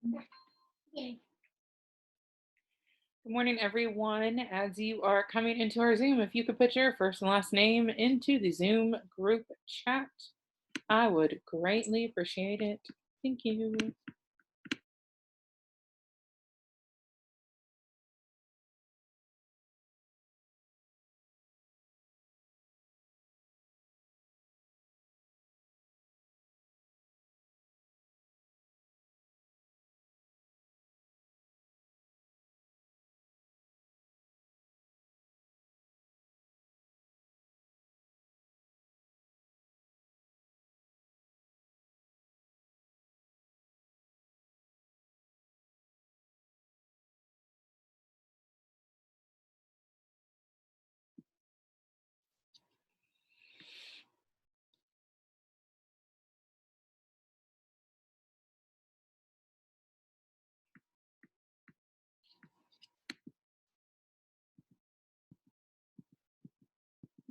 Good morning, everyone. As you are coming into our Zoom, if you could put your first and last name into the Zoom group chat, I would greatly appreciate it. Thank you.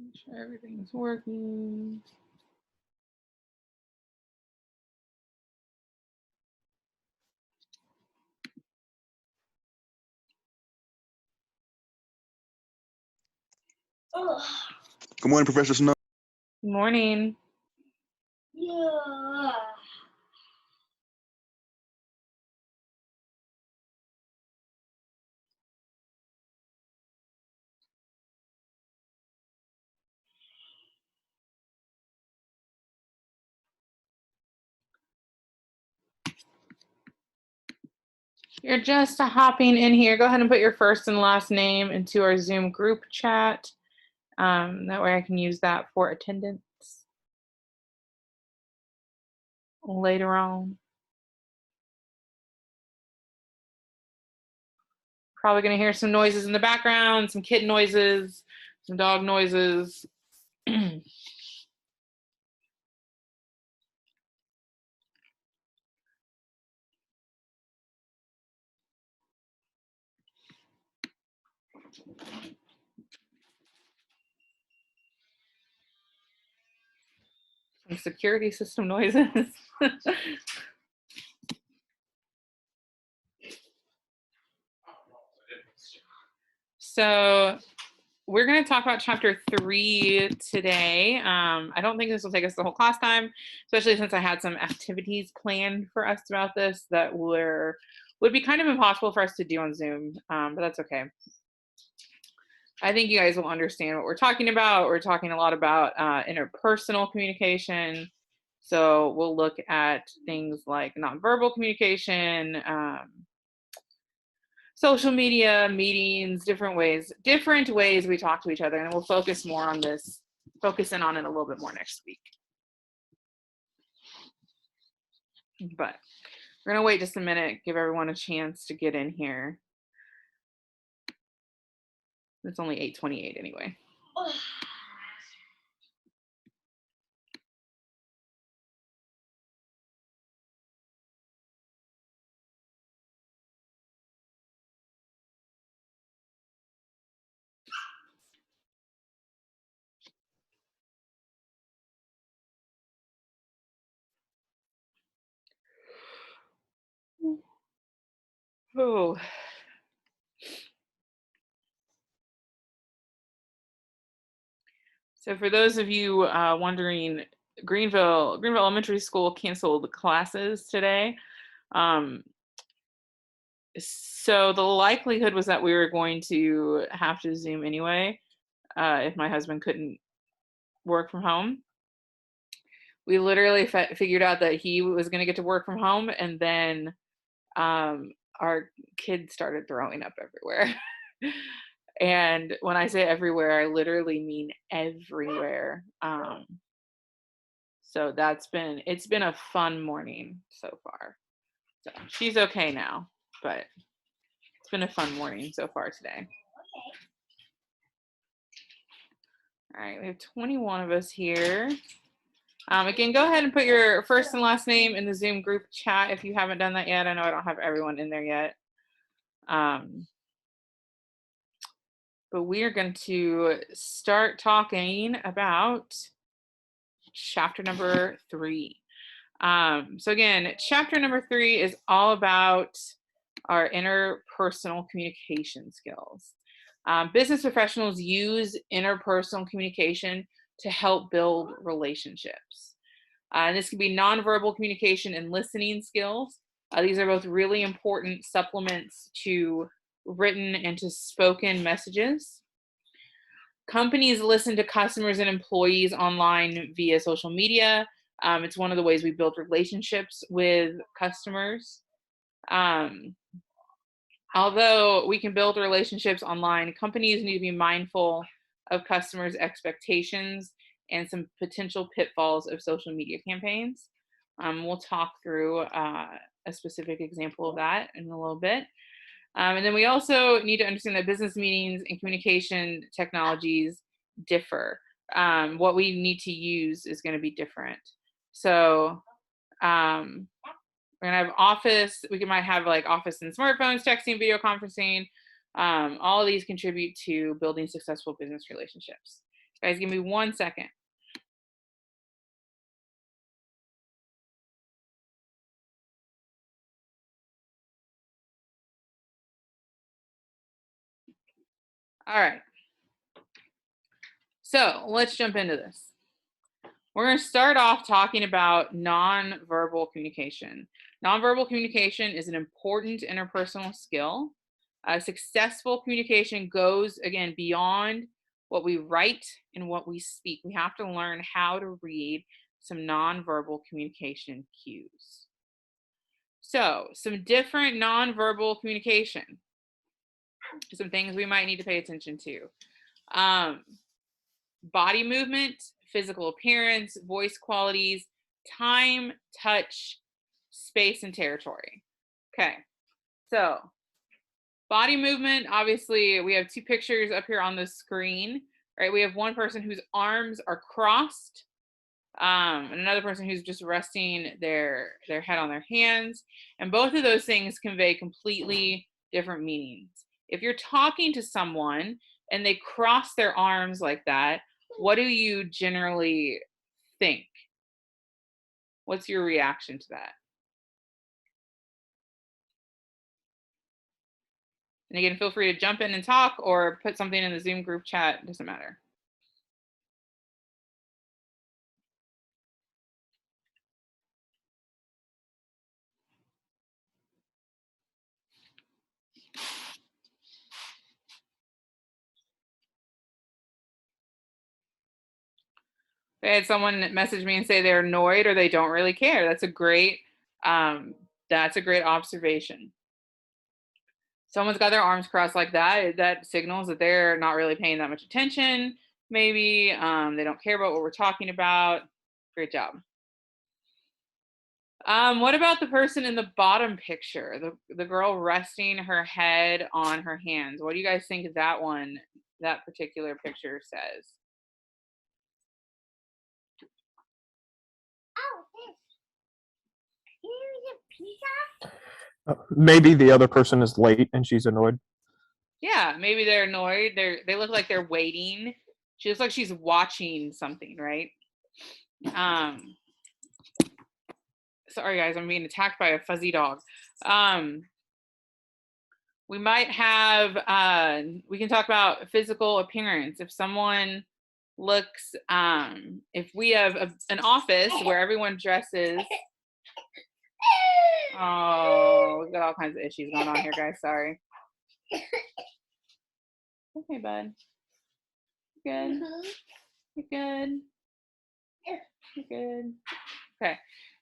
Make sure everything's working. morning, Professor Snow. Good morning. Yeah. You're just hopping in here. Go ahead and put your first and last name into our Zoom group chat. That way I can use that for attendance later on. Probably going to hear some noises in the background, some kid noises, some dog noises. Some security system noises. So we're going to talk about chapter 3 today. I don't think this will take us the whole class time, especially since I had some activities planned for us about this that would be kind of impossible for us to do on Zoom, but that's okay. I think you guys will understand what we're talking about. We're talking a lot about interpersonal communication. So we'll look at things like nonverbal communication, social media, meetings, different ways we talk to each other, and we'll focus in on it a little bit more next week. But we're gonna wait just a minute, give everyone a chance to get in here. It's only 8:28 anyway. Oh. So for those of you wondering, Greenville Elementary School canceled classes today. So the likelihood was that we were going to have to Zoom anyway, if my husband couldn't work from home. We literally figured out that he was going to get to work from home, and then our kids started throwing up everywhere. And when I say everywhere, I literally mean everywhere. So it's been a fun morning so far. So she's okay now, but it's been a fun morning so far today. All right, we have 21 of us here. Again, go ahead and put your first and last name in the Zoom group chat if you haven't done that yet. I know I don't have everyone in there yet. But we are going to start talking about chapter number 3. So again, chapter number 3 is all about our interpersonal communication skills. Business professionals use interpersonal communication to help build relationships. And this can be nonverbal communication and listening skills. These are both really important supplements to written and to spoken messages. Companies listen to customers and employees online via social media. It's one of the ways we build relationships with customers. Um, Although we can build relationships online, companies need to be mindful of customers' expectations and some potential pitfalls of social media campaigns. We'll talk through a specific example of that in a little bit. And then we also need to understand that business meetings and communication technologies differ. What we need to use is going to be different. So um, we're gonna have office. Might have like office and smartphones, texting, video conferencing. All of these contribute to building successful business relationships. Guys, give me 1 second. All right. So let's jump into this. We're going to start off talking about nonverbal communication. Nonverbal communication is an important interpersonal skill. Successful communication goes, again, beyond what we write and what we speak. We have to learn how to read some nonverbal communication cues. So, some different nonverbal communication, some things we might need to pay attention to. Body movement, physical appearance, voice qualities, time, touch, space, and territory. Okay, so body movement, obviously, we have 2 pictures up here on the screen, right? We have one person whose arms are crossed, and another person who's just resting their head on their hands. And both of those things convey completely different meanings. If you're talking to someone and they cross their arms like that, what do you generally think? What's your reaction to that? And again, feel free to jump in and talk or put something in the Zoom group chat, it doesn't matter. I had someone message me and say they're annoyed or they don't really care. Um, that's a great observation. Someone's got their arms crossed like that, that signals that they're not really paying that much attention. Maybe they don't care about what we're talking about. Great job. What about the person in the bottom picture, the girl resting her head on her hands? What do you guys think that particular picture says? Maybe the other person is late and she's annoyed. Yeah, maybe they're annoyed. They look like they're waiting. She looks like she's watching something, right? Sorry guys, I'm being attacked by a fuzzy dog. We might have we can talk about physical appearance. If someone looks if we have an office where everyone dresses. Oh, we've got all kinds of issues going on here, guys. Sorry. Okay, bud. You're good. You're good. You're good. Okay.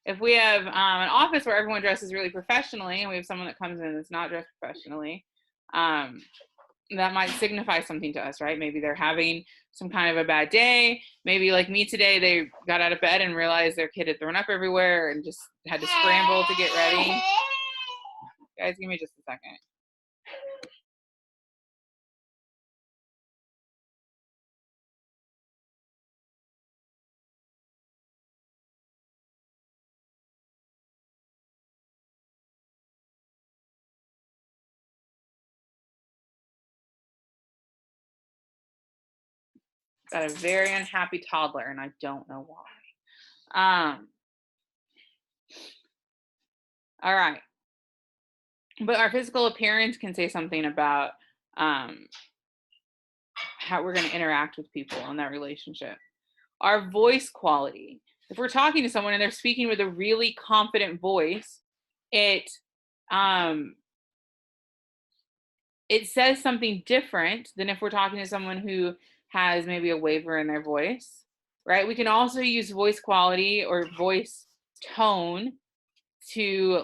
If we have an office where everyone dresses really professionally and we have someone that comes in that's not dressed professionally, that might signify something to us, right? Maybe they're having some kind of a bad day. Maybe like me today, they got out of bed and realized their kid had thrown up everywhere and just had to scramble to get ready. Guys, give me just a second. Got a very unhappy toddler and I don't know why. All right. But our physical appearance can say something about how we're going to interact with people in that relationship. Our voice quality. If we're talking to someone and they're speaking with a really confident voice, it says something different than if we're talking to someone who has maybe a waver in their voice, right? We can also use voice quality or voice tone to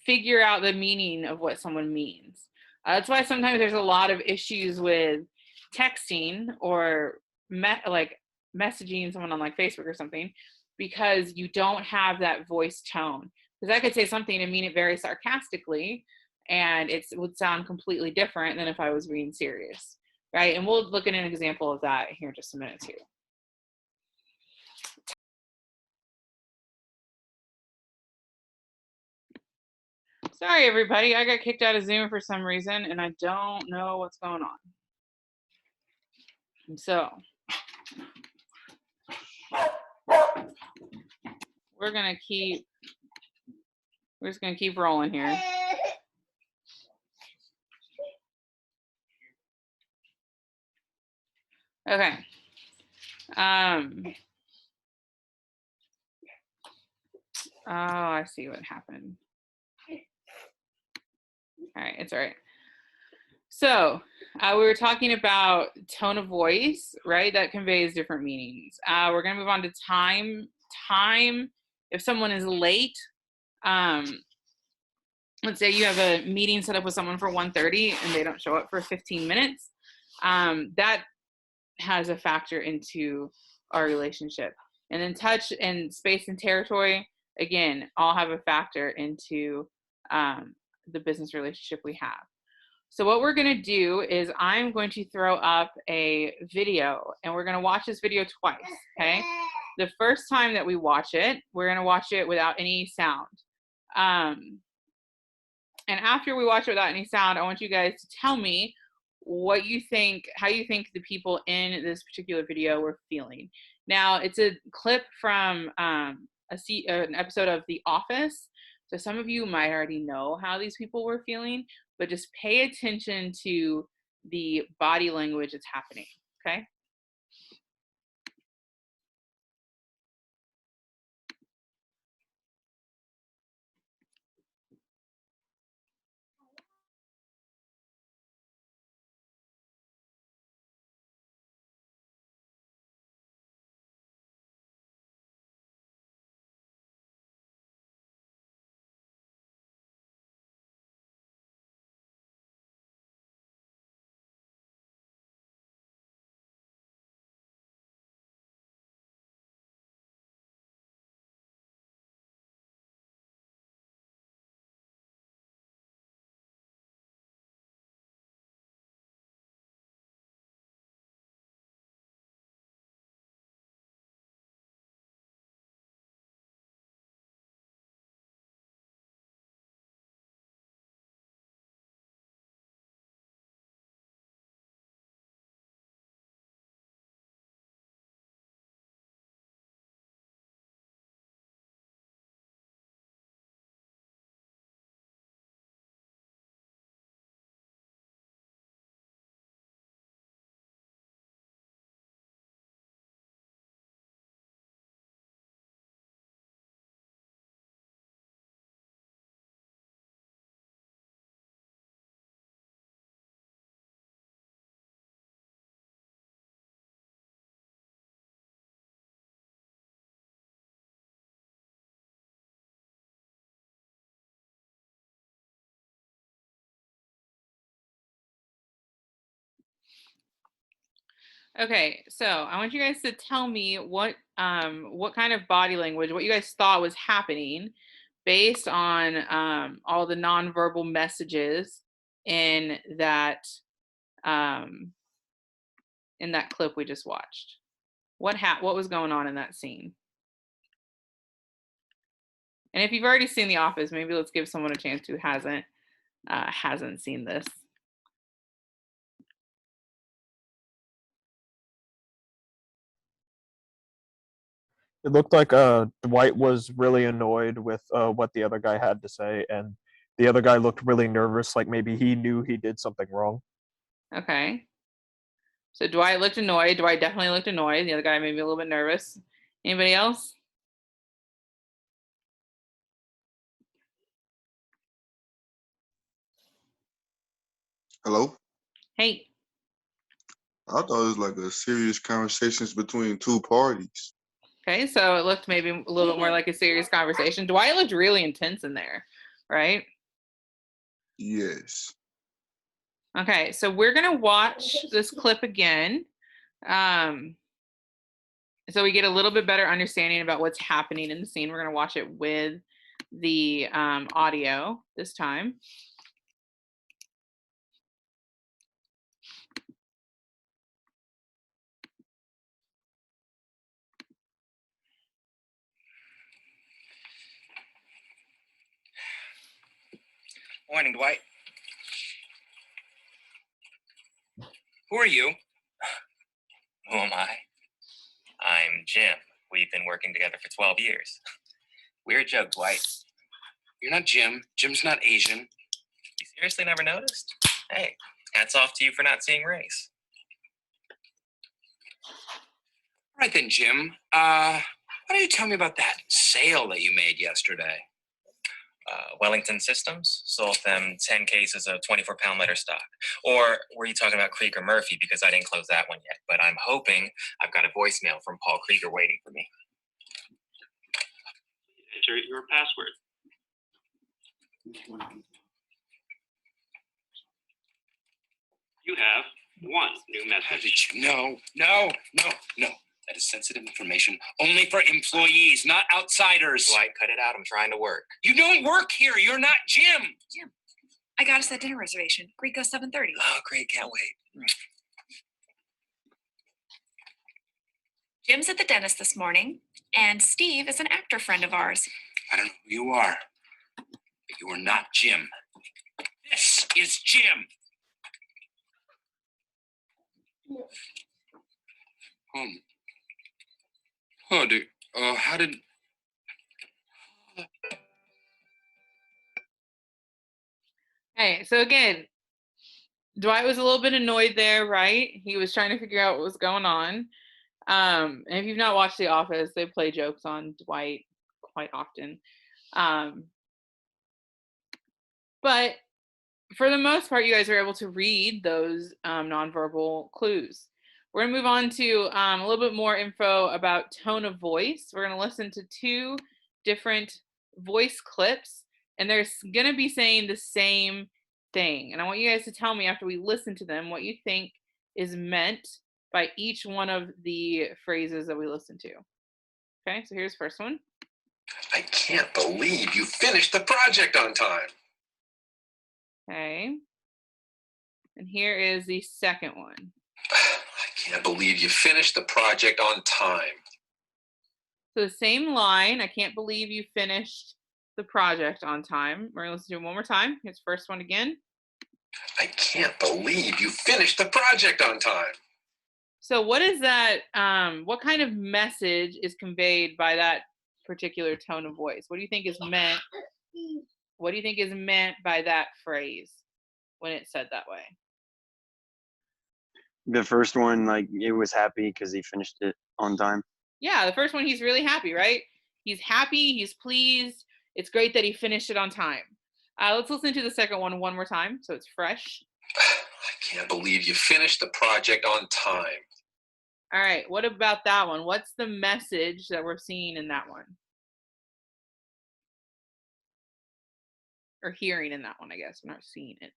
figure out the meaning of what someone means. That's why sometimes there's a lot of issues with texting or messaging someone on like Facebook or something, because you don't have that voice tone. Because I could say something and mean it very sarcastically, and it would sound completely different than if I was being serious, right? And we'll look at an example of that here in just a minute too. Sorry, everybody. I got kicked out of Zoom for some reason, and I don't know what's going on. So we're just gonna keep rolling here. Okay. Oh, I see what happened. All right, it's all right. So we were talking about tone of voice, right? That conveys different meanings. We're gonna move on to time. Time, if someone is late, let's say you have a meeting set up with someone for 1:30 and they don't show up for 15 minutes, that has a factor into our relationship. And then touch and space and territory, again, all have a factor into the business relationship we have. So what we're gonna do is I'm going to throw up a video and we're gonna watch this video twice, okay? The first time that we watch it, we're gonna watch it without any sound. And after we watch it without any sound, I want you guys to tell me what you think, how you think the people in this particular video were feeling. Now, it's a clip from an episode of The Office. So some of you might already know how these people were feeling, but just pay attention to the body language that's happening, okay? Okay, so I want you guys to tell me what kind of body language, what you guys thought was happening based on all the nonverbal messages in that clip we just watched. What was going on in that scene? And if you've already seen The Office, maybe let's give someone a chance who hasn't seen this. It looked like Dwight was really annoyed with what the other guy had to say, and the other guy looked really nervous, like maybe he knew he did something wrong. Okay. So Dwight looked annoyed. Dwight definitely looked annoyed. The other guy maybe a little bit nervous. Anybody else? Hello? Hey. I thought it was like a serious conversations between two parties. Okay, so it looked maybe a little bit more like a serious conversation. Dwight looked really intense in there, right? Yes. Okay, so we're gonna watch this clip again. So we get a little bit better understanding about what's happening in the scene. We're gonna watch it with the audio this time. Morning, Dwight. Who are you? Who am I? I'm Jim. We've been working together for 12 years. Weird joke, Dwight. You're not Jim. Jim's not Asian. You seriously never noticed? Hey, hats off to you for not seeing race. All right then, Jim. Why don't you tell me about that sale that you made yesterday? Wellington Systems sold them 10 cases of 24-pound letter stock. Or were you talking about Krieger Murphy? Because I didn't close that one yet. But I'm hoping I've got a voicemail from Paul Krieger waiting for me. Enter your password. You have one new message. No. That is sensitive information only for employees, not outsiders. Dwight, cut it out. I'm trying to work. You don't work here. You're not Jim. Jim, I got us that dinner reservation. Greco 7:30. Oh, great. Can't wait. Jim's at the dentist this morning, and Steve is an actor friend of ours. I don't know who you are, but you are not Jim. This is Jim. Oh, dude. How did... Hey, so again, Dwight was a little bit annoyed there, right? He was trying to figure out what was going on. And if you've not watched The Office, they play jokes on Dwight quite often. But for the most part, you guys are able to read those nonverbal clues. We're going to move on to a little bit more info about tone of voice. We're going to listen to two different voice clips, and they're going to be saying the same thing. And I want you guys to tell me after we listen to them what you think is meant by each one of the phrases that we listen to. Okay, so here's the first one. I can't believe you finished the project on time. Okay. And here is the second one. I can't believe you finished the project on time. So the same line, I can't believe you finished the project on time. We're going to listen to it one more time. Here's the first one again. I can't believe you finished the project on time. So what is that, what kind of message is conveyed by that particular tone of voice? What do you think is meant? What do you think is meant by that phrase when it's said that way? The first one, like, it was happy because he finished it on time. Yeah, the first one, he's really happy, right? He's happy, he's pleased. It's great that he finished it on time. Let's listen to the second one more time so it's fresh. I can't believe you finished the project on time. All right, what about that one? What's the message that we're seeing in that one? Or hearing in that one, I guess. We're not seeing it.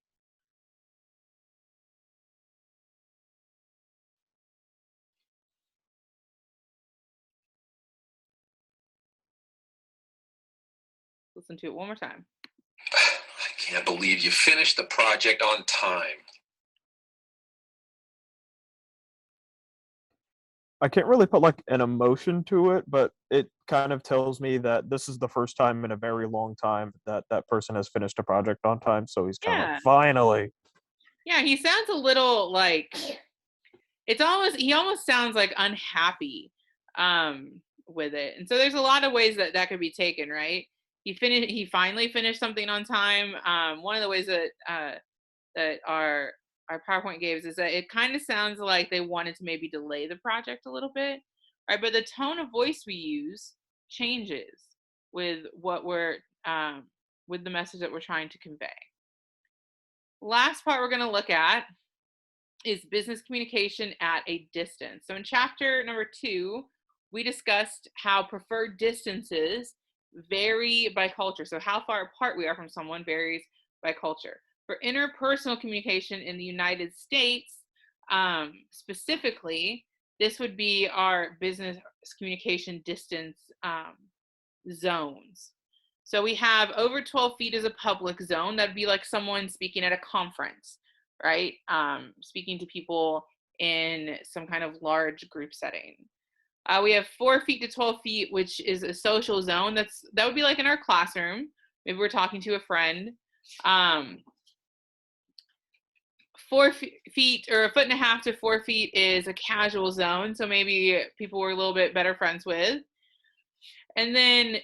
Listen to it one more time. I can't believe you finished the project on time. I can't really put like an emotion to it, but it kind of tells me that this is the first time in a very long time that that person has finished a project on time. So he's kind of like, finally. Yeah, he sounds a little like he almost sounds like unhappy with it. And so there's a lot of ways that could be taken, right? He finally finished something on time. One of the ways that our PowerPoint gives is that it kind of sounds like they wanted to maybe delay the project a little bit, right? But the tone of voice we use changes with what we're with the message that we're trying to convey. Last part we're going to look at is business communication at a distance. So in chapter number 2, we discussed how preferred distances vary by culture. So how far apart we are from someone varies by culture. For interpersonal communication in the United States, specifically, this would be our business communication distance zones. So we have over 12 feet as a public zone. That'd be like someone speaking at a conference, right? Speaking to people in some kind of large group setting. We have 4 feet to 12 feet, which is a social zone. That would be like in our classroom. Maybe we're talking to a friend. 4 feet or 1.5 feet to 4 feet is a casual zone. So maybe people we're a little bit better friends with. And then,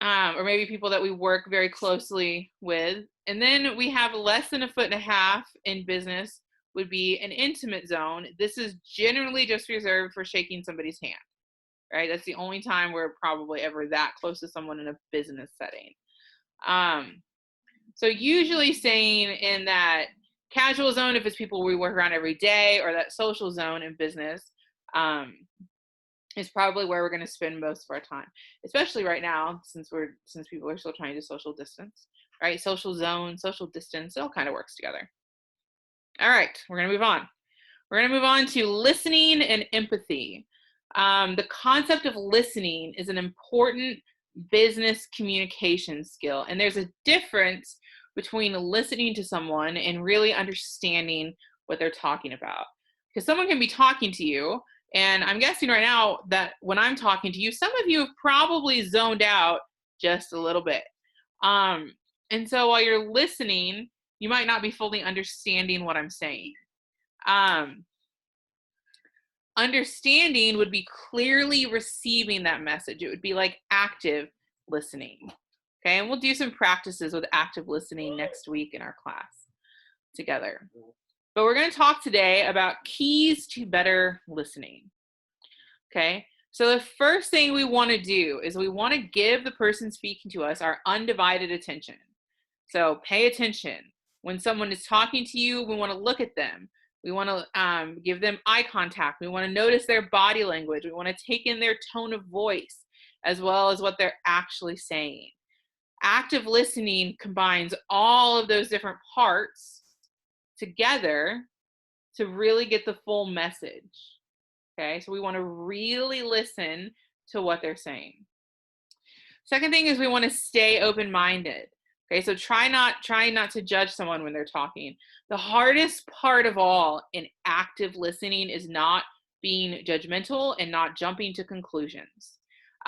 or maybe people that we work very closely with. And then we have less than 1.5 feet in business would be an intimate zone. This is generally just reserved for shaking somebody's hand, right? That's the only time we're probably ever that close to someone in a business setting. So usually saying in that casual zone, if it's people we work around every day, or that social zone in business, is probably where we're going to spend most of our time, especially right now, since people are still trying to social distance, right? Social zone, social distance, it all kind of works together. All right, we're going to move on. We're going to move on to listening and empathy. The concept of listening is an important business communication skill, and there's a difference between listening to someone and really understanding what they're talking about. Because someone can be talking to you, and I'm guessing right now that when I'm talking to you, some of you have probably zoned out just a little bit. And so while you're listening, you might not be fully understanding what I'm saying. Understanding would be clearly receiving that message. It would be like active listening. Okay, and we'll do some practices with active listening next week in our class together. But we're going to talk today about keys to better listening. Okay, so the first thing we want to do is we want to give the person speaking to us our undivided attention. So pay attention. When someone is talking to you, we want to look at them. We want to give them eye contact. We want to notice their body language. We want to take in their tone of voice as well as what they're actually saying. Active listening combines all of those different parts together to really get the full message. Okay, so we want to really listen to what they're saying. Second thing is we want to stay open-minded. Okay, so try not to judge someone when they're talking. The hardest part of all in active listening is not being judgmental and not jumping to conclusions.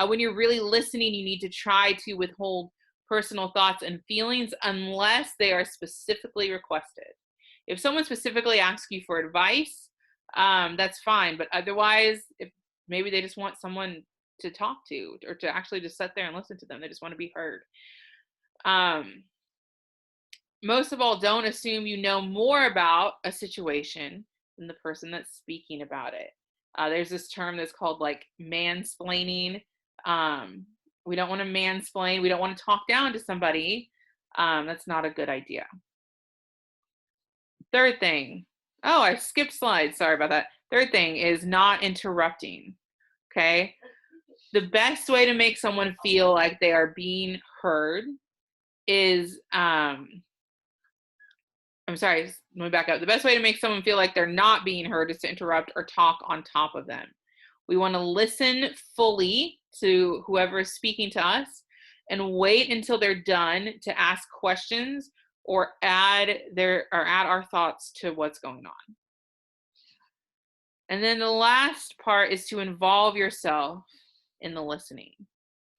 When you're really listening, you need to try to withhold personal thoughts and feelings unless they are specifically requested. If someone specifically asks you for advice, that's fine. But otherwise, if maybe they just want someone to talk to or to actually just sit there and listen to them, they just want to be heard. Most of all, don't assume you know more about a situation than the person that's speaking about it. There's this term that's called like mansplaining. We don't want to mansplain. We don't want to talk down to somebody. That's not a good idea. Third thing. Oh, I skipped slides. Sorry about that. Third thing is not interrupting. Okay. The best way to make someone feel like they are being heard is, I'm sorry, let me back up. The best way to make someone feel like they're not being heard is to interrupt or talk on top of them. We want to listen fully to whoever is speaking to us and wait until they're done to ask questions or add our thoughts to what's going on. And then the last part is to involve yourself in the listening.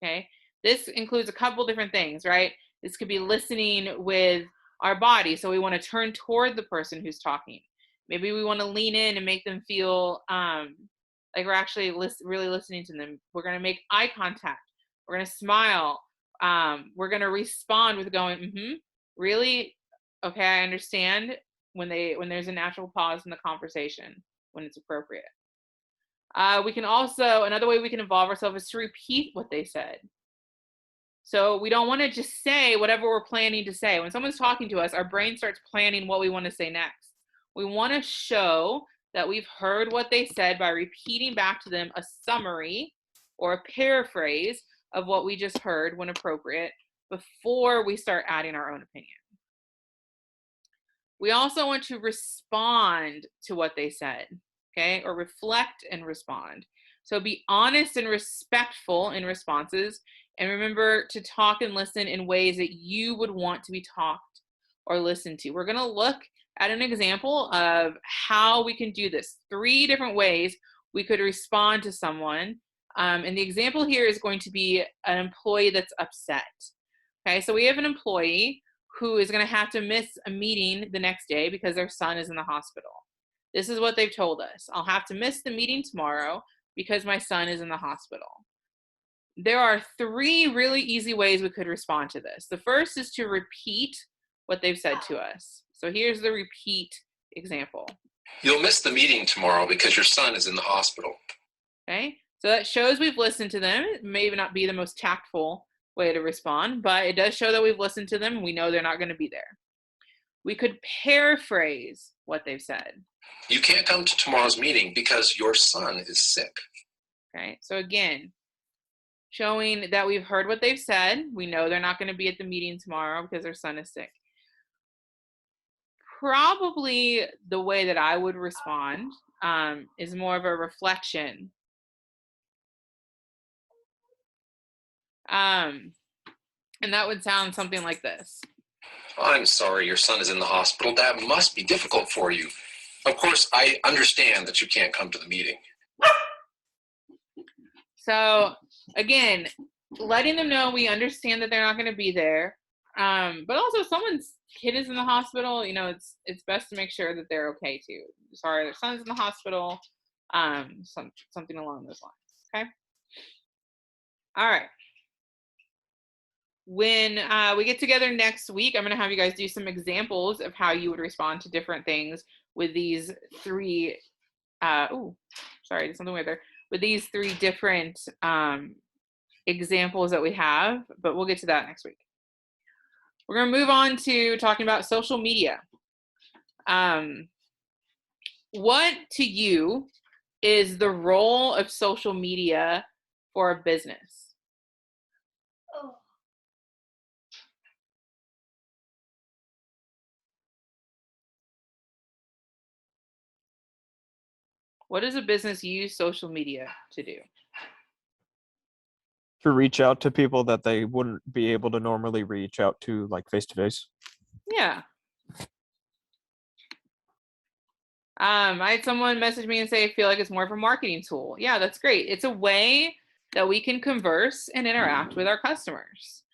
Okay, this includes a couple different things, right? This could be listening with our body. So we want to turn toward the person who's talking. Maybe we want to lean in and make them feel Like we're actually really listening to them. We're going to make eye contact. We're going to smile. We're going to respond with going, really? Okay, I understand, when there's a natural pause in the conversation when it's appropriate. We can also, another way we can involve ourselves is to repeat what they said. So we don't want to just say whatever we're planning to say. When someone's talking to us, our brain starts planning what we want to say next. We want to show that we've heard what they said by repeating back to them a summary or a paraphrase of what we just heard when appropriate before we start adding our own opinion. We also want to respond to what they said, okay, or reflect and respond. So be honest and respectful in responses, and remember to talk and listen in ways that you would want to be talked or listened to. We're going to look at an example of how we can do this. 3 different ways we could respond to someone. And the example here is going to be an employee that's upset. Okay, so we have an employee who is going to have to miss a meeting the next day because their son is in the hospital. This is what they've told us. I'll have to miss the meeting tomorrow because my son is in the hospital. There are 3 really easy ways we could respond to this. The first is to repeat what they've said to us. So here's the repeat example. You'll miss the meeting tomorrow because your son is in the hospital. Okay, so that shows we've listened to them. It may not be the most tactful way to respond, but it does show that we've listened to them and we know they're not going to be there. We could paraphrase what they've said. You can't come to tomorrow's meeting because your son is sick. Okay, so again, showing that we've heard what they've said. We know they're not going to be at the meeting tomorrow because their son is sick. Probably the way that I would respond is more of a reflection. And that would sound something like this. I'm sorry your son is in the hospital. That must be difficult for you. Of course, I understand that you can't come to the meeting. So again, letting them know we understand that they're not going to be there. But also if someone's kid is in the hospital, it's best to make sure that they're okay too. Sorry, their son's in the hospital. Something along those lines. Okay. All right. When we get together next week, I'm going to have you guys do some examples of how you would respond to different things with these 3, did something weird there. With these 3 different examples that we have, but we'll get to that next week. We're going to move on to talking about social media. What to you is the role of social media for a business? What does a business use social media to do? To reach out to people that they wouldn't be able to normally reach out to, like face to face. Yeah. I had someone message me and say, I feel like it's more of a marketing tool. Yeah, that's great. It's a way that we can converse and interact with our customers.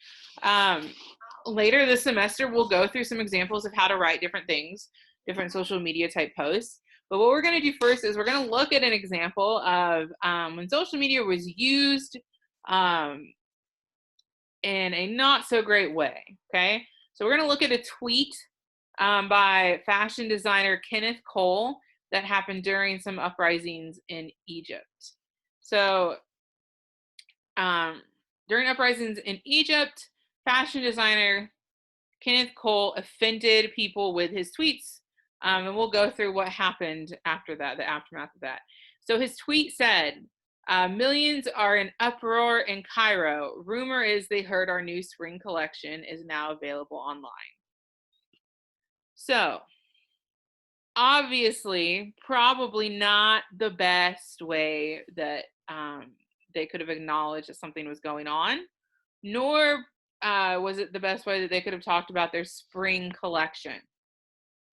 Later this semester, we'll go through some examples of how to write different things, different social media type posts. But what we're going to do first is we're going to look at an example of when social media was used in a not so great way. Okay, so we're going to look at a tweet by fashion designer Kenneth Cole that happened during some uprisings in Egypt. So during uprisings in Egypt, fashion designer Kenneth Cole offended people with his tweets. And we'll go through what happened after that, the aftermath of that. So his tweet said, millions are in uproar in Cairo. Rumor is they heard our new spring collection is now available online. So obviously, probably not the best way that they could have acknowledged that something was going on, nor was it the best way that they could have talked about their spring collection,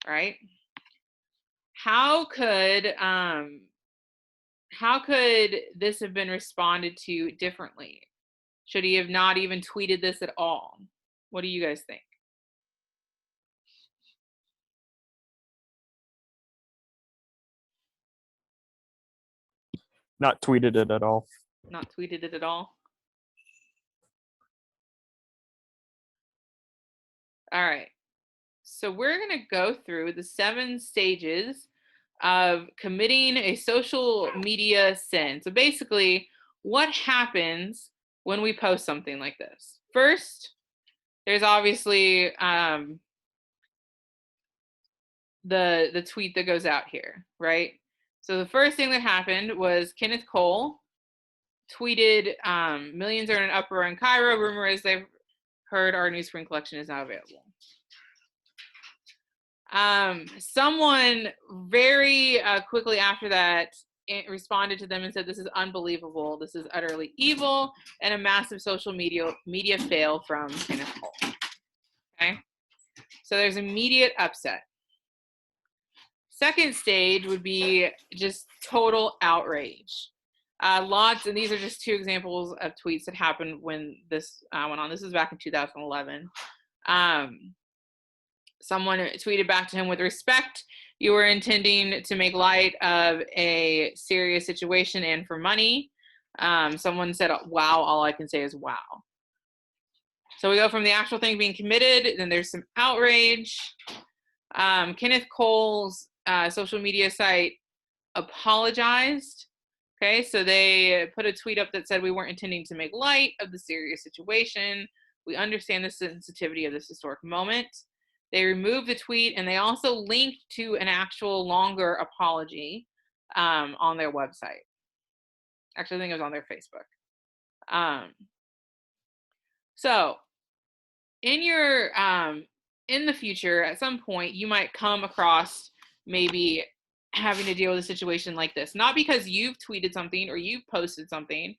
right? How could this have been responded to differently? Should he have not even tweeted this at all? What do you guys think? Not tweeted it at all. Not tweeted it at all. All right. So we're going to go through the 7 stages of committing a social media sin. So basically, what happens when we post something like this? First, there's obviously the tweet that goes out here, right? So the first thing that happened was Kenneth Cole tweeted, millions are in an uproar in Cairo. Rumor is they've heard our newsprint collection is now available. Someone very quickly after that responded to them and said, this is unbelievable. This is utterly evil and a massive social media fail from Kenneth Cole. Okay. So there's immediate upset. Second stage would be just total outrage. Lots, and these are just 2 examples of tweets that happened when this went on. This was back in 2011. Someone tweeted back to him, with respect, you were intending to make light of a serious situation and for money. Someone said, wow, all I can say is wow. So we go from the actual thing being committed, then there's some outrage. Kenneth Cole's social media site apologized. Okay, so they put a tweet up that said, we weren't intending to make light of the serious situation. We understand the sensitivity of this historic moment. They removed the tweet, and they also linked to an actual longer apology on their website. Actually, I think it was on their Facebook. So in your in the future, at some point, you might come across maybe having to deal with a situation like this, not because you've tweeted something or you've posted something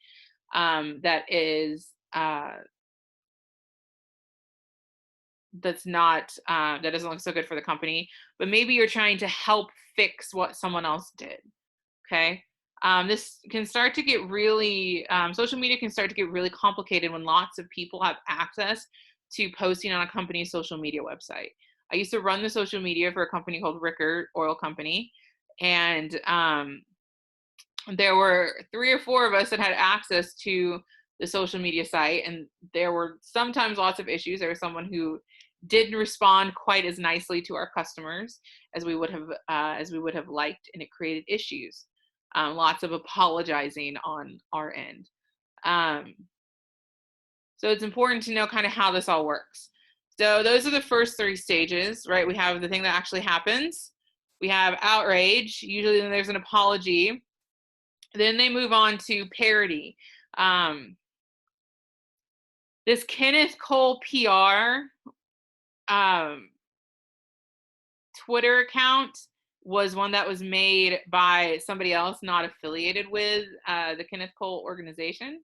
that is that's not that doesn't look so good for the company, but maybe you're trying to help fix what someone else did. Okay. This can start to get really social media can start to get really complicated when lots of people have access to posting on a company's social media website. I used to run the social media for a company called Rickard Oil Company, and there were 3 or 4 of us that had access to the social media site, and there were sometimes lots of issues. There was someone who didn't respond quite as nicely to our customers as we would have liked, and it created issues. Lots of apologizing on our end. So it's important to know kind of how this all works. So those are the first 3 stages, right? We have the thing that actually happens. We have outrage. Usually then there's an apology. Then they move on to parody. This Kenneth Cole PR Twitter account was one that was made by somebody else not affiliated with the Kenneth Cole organization.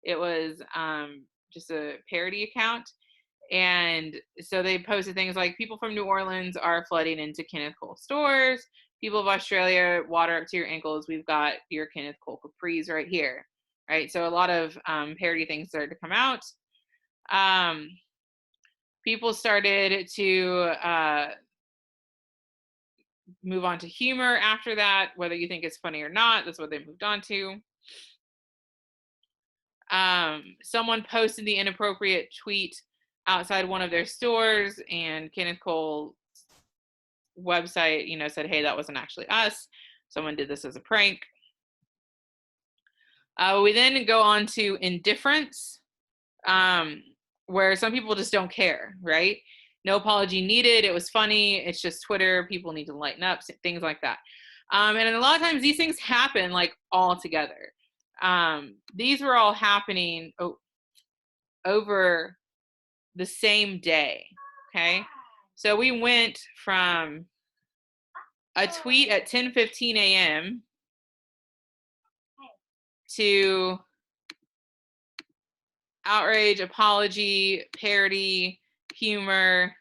It was just a parody account. And so they posted things like, people from New Orleans are flooding into Kenneth Cole stores. People of Australia, water up to your ankles. We've got your Kenneth Cole capris right here. Right. So a lot of parody things started to come out. People started to move on to humor after that, whether you think it's funny or not. That's what they moved on to. Someone posted the inappropriate tweet outside one of their stores, and Kenneth Cole's website, said, hey, that wasn't actually us. Someone did this as a prank. We then go on to indifference, where some people just don't care, right? No apology needed. It was funny. It's just Twitter. People need to lighten up, things like that. And a lot of times these things happen like all together. These were all happening over the same day. Okay. So we went from a tweet at 10:15 a.m. to outrage, apology, parody, humor,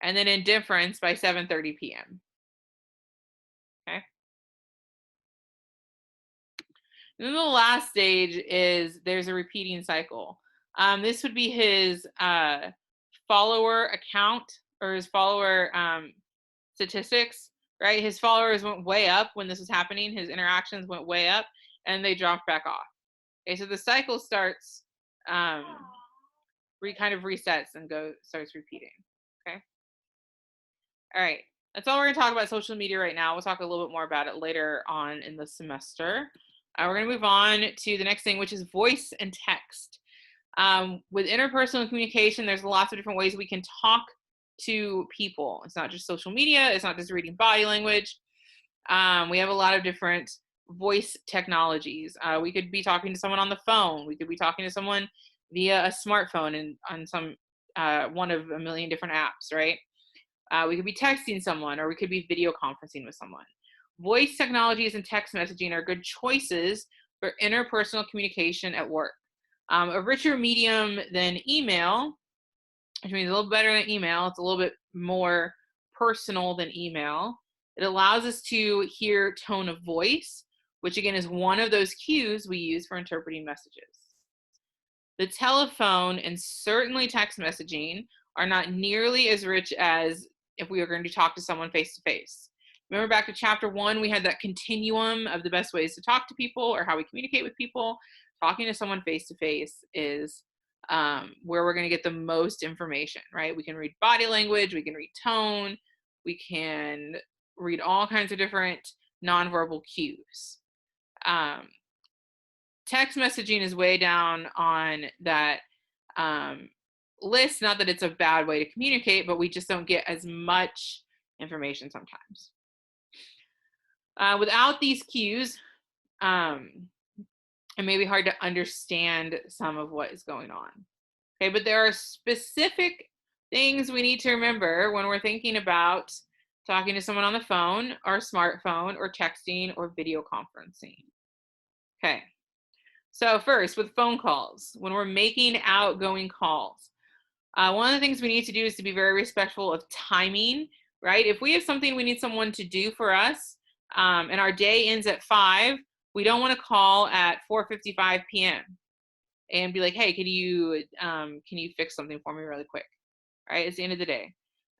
and then indifference by 7:30 p.m. Okay. And then the last stage is there's a repeating cycle. This would be his follower account or his follower statistics right? His followers went way up when this was happening. His interactions went way up, and they dropped back off. Okay, so the cycle starts, kind of resets and starts repeating. Okay. All right. That's all we're going to talk about social media right now. We'll talk a little bit more about it later on in the semester. We're going to move on to the next thing, which is voice and text. With interpersonal communication, there's lots of different ways we can talk to people. It's not just social media. It's not just reading body language. We have a lot of different voice technologies. We could be talking to someone on the phone. We could be talking to someone via a smartphone and on some one of a million different apps, right? We could be texting someone, or we could be video conferencing with someone. Voice technologies and text messaging are good choices for interpersonal communication at work. A richer medium than email, which means a little better than email. It's a little bit more personal than email. It allows us to hear tone of voice, which again is one of those cues we use for interpreting messages. The telephone and certainly text messaging are not nearly as rich as if we were going to talk to someone face to face. Remember back to chapter 1, we had that continuum of the best ways to talk to people or how we communicate with people. Talking to someone face to face is where we're going to get the most information, right? We can read body language, we can read tone, we can read all kinds of different nonverbal cues. Text messaging is way down on that list. Not that it's a bad way to communicate, but we just don't get as much information sometimes. Without these cues, it may be hard to understand some of what is going on. Okay, but there are specific things we need to remember when we're thinking about talking to someone on the phone or smartphone or texting or video conferencing. Okay, so first with phone calls, when we're making outgoing calls, one of the things we need to do is to be very respectful of timing, right? If we have something we need someone to do for us and our day ends at 5, we don't want to call at 4:55 p.m. and be like, hey, can you fix something for me really quick? Right, it's the end of the day.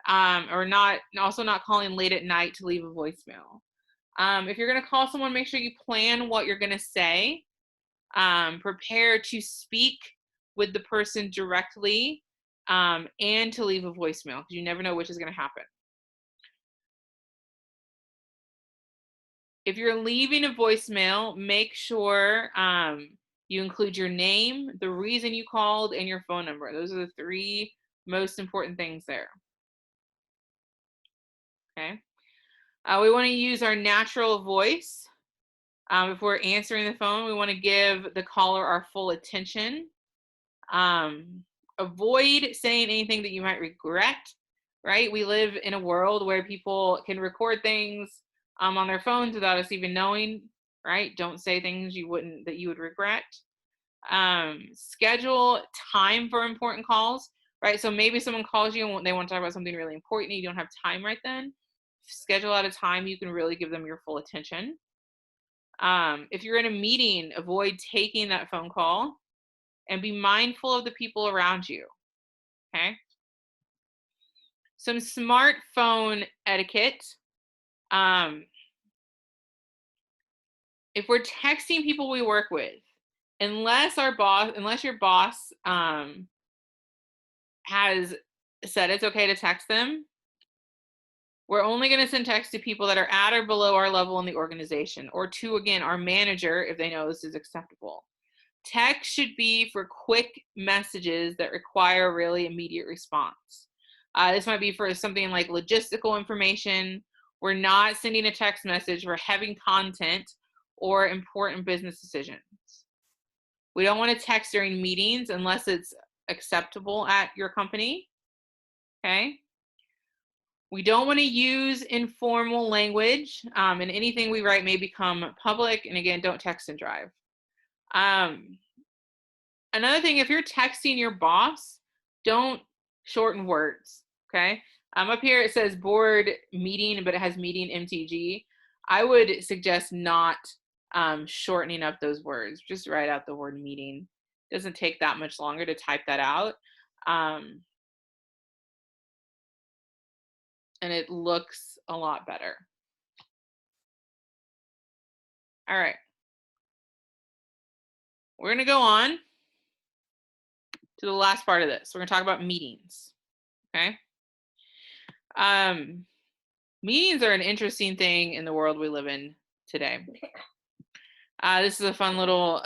Or also not calling late at night to leave a voicemail. If you're going to call someone, make sure you plan what you're going to say. Prepare to speak with the person directly and to leave a voicemail, because you never know which is going to happen. If you're leaving a voicemail, make sure you include your name, the reason you called, and your phone number. Those are the 3 most important things there. Okay. We want to use our natural voice. If we're answering the phone, we want to give the caller our full attention. Avoid saying anything that you might regret, right? We live in a world where people can record things on their phones without us even knowing, right? Don't say things you would regret. Schedule time for important calls, right? So maybe someone calls you and they want to talk about something really important and you don't have time right then. Schedule out a time you can really give them your full attention. If you're in a meeting, avoid taking that phone call and be mindful of the people around you, okay? Some smartphone etiquette. If we're texting people we work with, unless your boss has said it's okay to text them, we're only going to send text to people that are at or below our level in the organization, or to, again, our manager if they know this is acceptable. Text should be for quick messages that require really immediate response. This might be for something like logistical information. We're not sending a text message for heavy content or important business decisions. We don't want to text during meetings unless it's acceptable at your company. Okay. We don't want to use informal language, and anything we write may become public. And again, don't text and drive. Another thing, if you're texting your boss, don't shorten words, okay? Up here it says board meeting, but it has meeting MTG. I would suggest not shortening up those words. Just write out the word meeting. It doesn't take that much longer to type that out. And it looks a lot better. All right. We're going to go on to the last part of this. We're going to talk about meetings. Okay. Meetings are an interesting thing in the world we live in today. This is a fun little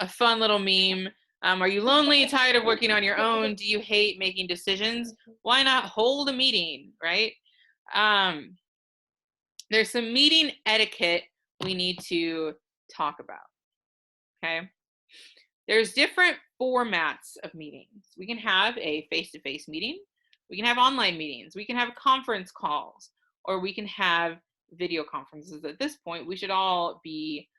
meme. Are you lonely, tired of working on your own? Do you hate making decisions? Why not hold a meeting, right? There's some meeting etiquette we need to talk about, okay? There's different formats of meetings. We can have a face-to-face meeting. We can have online meetings. We can have conference calls, or we can have video conferences. At this point, we should all be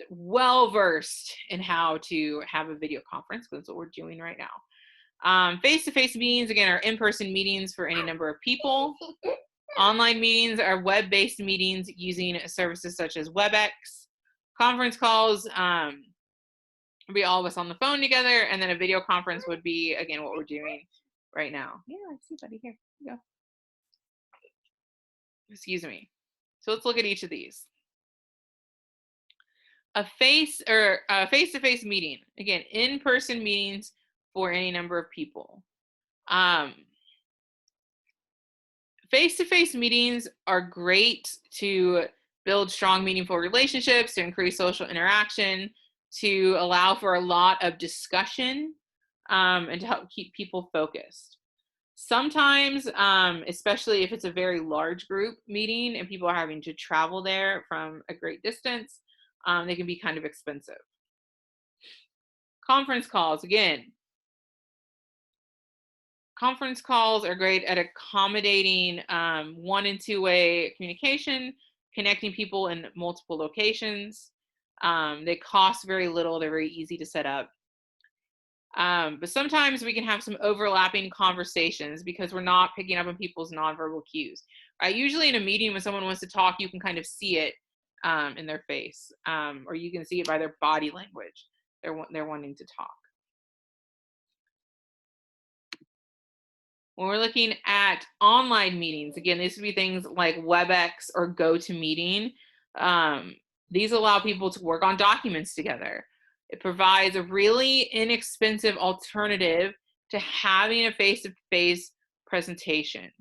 well-versed in how to have a video conference, because that's what we're doing right now. Face-to-face meetings, again, are in-person meetings for any number of people. Online meetings are web-based meetings using services such as WebEx. Conference calls would be all of us on the phone together, and then a video conference would be, again, what we're doing right now. Yeah, I see, buddy. Here you go. Excuse me. So let's look at each of these. A face-to-face meeting, again, in-person meetings for any number of people. Face-to-face meetings are great to build strong, meaningful relationships, to increase social interaction, to allow for a lot of discussion, and to help keep people focused. Sometimes, especially if it's a very large group meeting and people are having to travel there from a great distance, they can be kind of expensive. Conference calls, again. Conference calls are great at accommodating one and two-way communication, connecting people in multiple locations. They cost very little. They're very easy to set up. But sometimes we can have some overlapping conversations because we're not picking up on people's nonverbal cues. Usually in a meeting, when someone wants to talk, you can kind of see it in their face, or you can see it by their body language. They're wanting to talk. When we're looking at online meetings, again, these would be things like WebEx or GoToMeeting. These allow people to work on documents together. It provides a really inexpensive alternative to having a face-to-face presentation.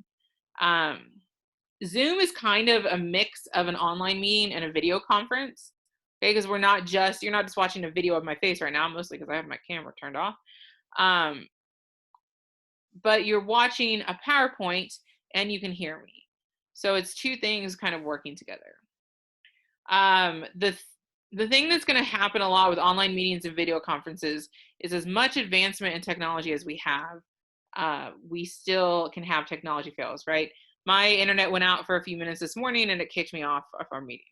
Zoom is kind of a mix of an online meeting and a video conference, okay? Because you're not just watching a video of my face right now, mostly because I have my camera turned off. But you're watching a PowerPoint and you can hear me. So it's two things kind of working together. The thing that's going to happen a lot with online meetings and video conferences is as much advancement in technology as we have, we still can have technology fails, right? My internet went out for a few minutes this morning and it kicked me off of our meeting.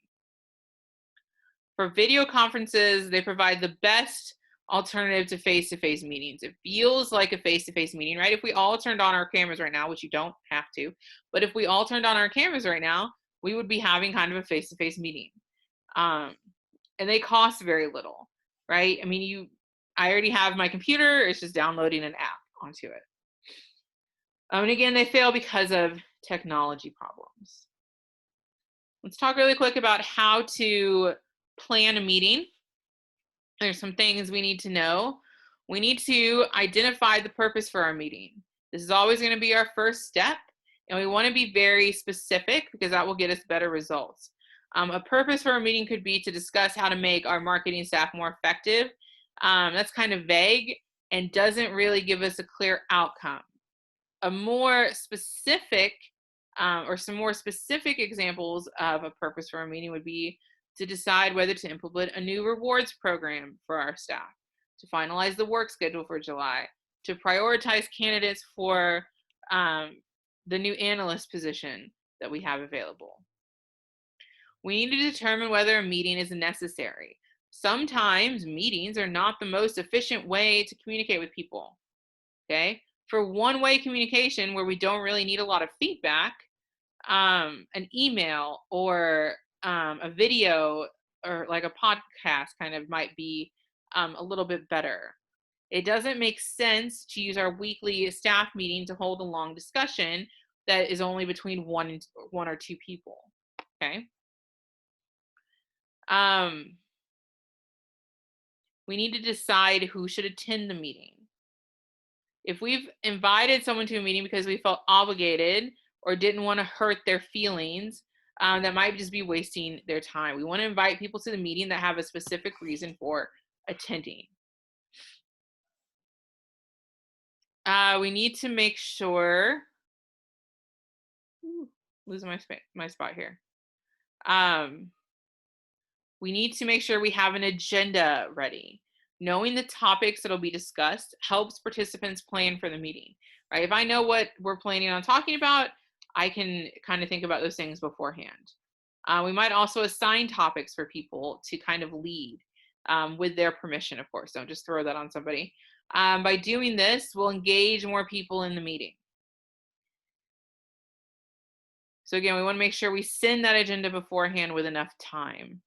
For video conferences, they provide the best alternative to face-to-face meetings. It feels like a face-to-face meeting, right? If we all turned on our cameras right now, which you don't have to, but if we all turned on our cameras right now, we would be having kind of a face-to-face meeting. And they cost very little, right? I mean, I already have my computer, it's just downloading an app onto it. And again, they fail because of technology problems. Let's talk really quick about how to plan a meeting. There's some things we need to know. We need to identify the purpose for our meeting. This is always going to be our first step, and we want to be very specific because that will get us better results. A purpose for a meeting could be to discuss how to make our marketing staff more effective. That's kind of vague and doesn't really give us a clear outcome. A more specific or some more specific examples of a purpose for a meeting would be to decide whether to implement a new rewards program for our staff, to finalize the work schedule for July, to prioritize candidates for the new analyst position that we have available. We need to determine whether a meeting is necessary. Sometimes meetings are not the most efficient way to communicate with people, okay? For one-way communication where we don't really need a lot of feedback, an email or a video or like a podcast kind of might be a little bit better. It doesn't make sense to use our weekly staff meeting to hold a long discussion that is only between one or two people, okay? we need to decide who should attend the meeting. If we've invited someone to a meeting because we felt obligated or didn't want to hurt their feelings, that might just be wasting their time. We want to invite people to the meeting that have a specific reason for attending. We need to make sure, losing my spot here. We need to make sure we have an agenda ready. Knowing the topics that'll be discussed helps participants plan for the meeting, right? If I know what we're planning on talking about, I can kind of think about those things beforehand. We might also assign topics for people to kind of lead with their permission, of course. Don't just throw that on somebody. By doing this, we'll engage more people in the meeting. So again, we want to make sure we send that agenda beforehand with enough time.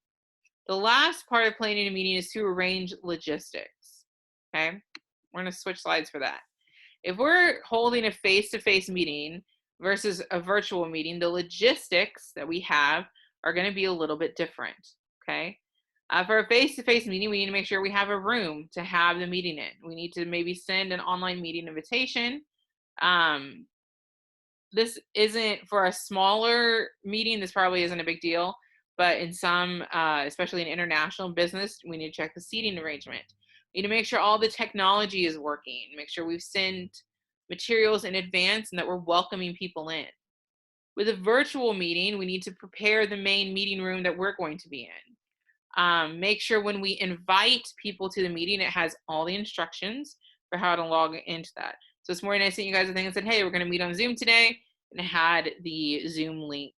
The last part of planning a meeting is to arrange logistics, okay? We're gonna switch slides for that. If we're holding a face-to-face meeting versus a virtual meeting, the logistics that we have are gonna be a little bit different, okay? For a face-to-face meeting, we need to make sure we have a room to have the meeting in. We need to maybe send an online meeting invitation. This isn't for a smaller meeting, this probably isn't a big deal. But in some, especially in international business, we need to check the seating arrangement. We need to make sure all the technology is working, make sure we've sent materials in advance and that we're welcoming people in. With a virtual meeting, we need to prepare the main meeting room that we're going to be in. Make sure when we invite people to the meeting, it has all the instructions for how to log into that. So this morning I sent you guys a thing and said, hey, we're gonna meet on Zoom today, and it had the Zoom link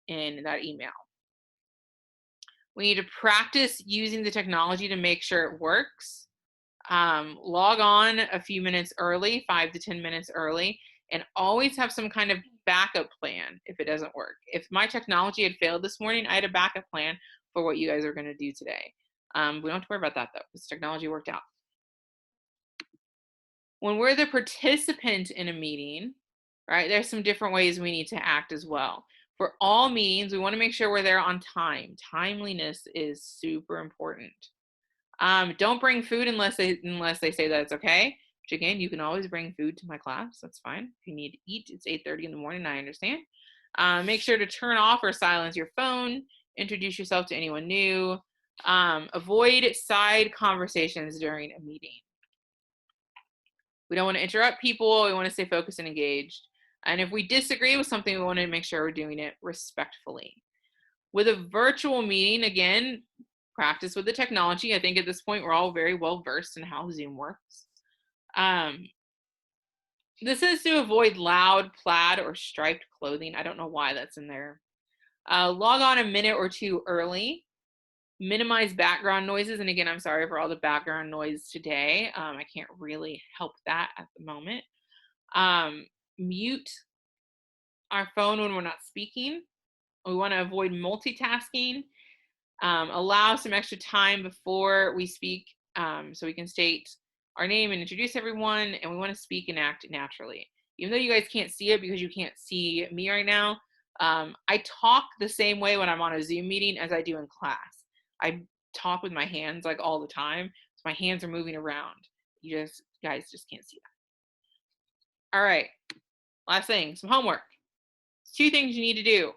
in that email. We need to practice using the technology to make sure it works. Log on a few minutes early, 5 to 10 minutes early, and always have some kind of backup plan if it doesn't work. If my technology had failed this morning, I had a backup plan for what you guys are going to do today. We don't have to worry about that though, because technology worked out. When we're the participant in a meeting, right, there's some different ways we need to act as well. For all meetings, we want to make sure we're there on time. Timeliness is super important. Don't bring food unless they say that it's okay. Which again, you can always bring food to my class. That's fine. If you need to eat, it's 8:30 in the morning. I understand. Make sure to turn off or silence your phone. Introduce yourself to anyone new. Avoid side conversations during a meeting. We don't want to interrupt people. We want to stay focused and engaged. And if we disagree with something, we want to make sure we're doing it respectfully. With a virtual meeting, again, practice with the technology. I think at this point, we're all very well versed in how Zoom works. This is to avoid loud plaid or striped clothing. I don't know why that's in there. Log on a minute or two early. Minimize background noises. And again, I'm sorry for all the background noise today. I can't really help that at the moment. Mute our phone when we're not speaking. We want to avoid multitasking. Allow some extra time before we speak so we can state our name and introduce everyone, and we want to speak and act naturally. Even though you guys can't see it because you can't see me right now, I talk the same way when I'm on a Zoom meeting as I do in class. I talk with my hands like all the time, so my hands are moving around. You guys just can't see that. All right, last thing, some homework. 2 things you need to do.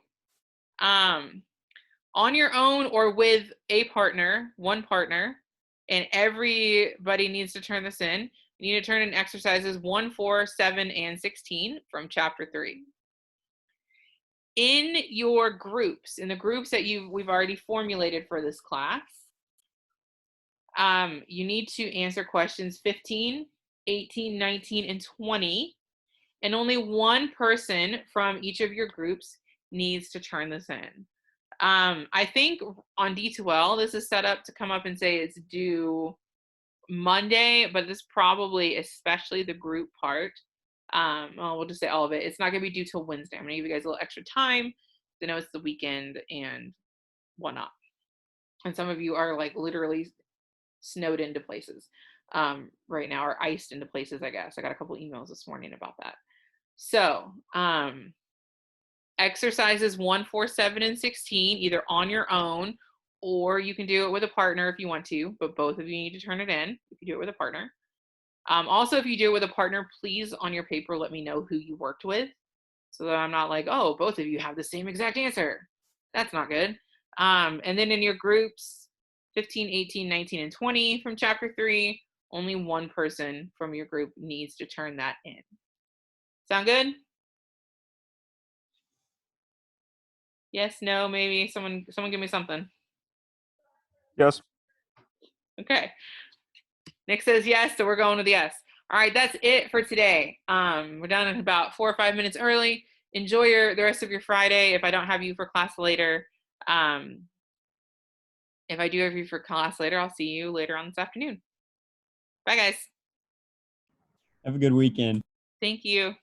On your own or with a partner, one partner, and everybody needs to turn this in. You need to turn in exercises 1, 4, 7, and 16 from chapter 3. In your groups, in the groups that we've already formulated for this class, you need to answer questions 15, 18, 19, and 20, and only one person from each of your groups needs to turn this in. I think on D2L, this is set up to come up and say it's due Monday, but this probably, especially the group part, well, we'll just say all of it. It's not going to be due till Wednesday. I'm going to give you guys a little extra time. I know it's the weekend and whatnot. And some of you are like literally snowed into places right now, or iced into places, I guess. I got a couple emails this morning about that. So, exercises 1, 4, 7, and 16, either on your own or you can do it with a partner if you want to, but both of you need to turn it in if you do it with a partner. Also, if you do it with a partner, please on your paper let me know who you worked with, so that I'm not like, oh, both of you have the same exact answer. That's not good. And then in your groups, 15, 18, 19, and 20 from chapter 3, only one person from your group needs to turn that in. Sound good? Yes, no, maybe. Someone give me something. Yes. Okay. Nick says yes, so we're going with yes. All right, that's it for today. We're done in about 4 or 5 minutes early. Enjoy the rest of your Friday. If I don't have you for class later, if I do have you for class later, I'll see you later on this afternoon. Bye, guys. Have a good weekend. Thank you.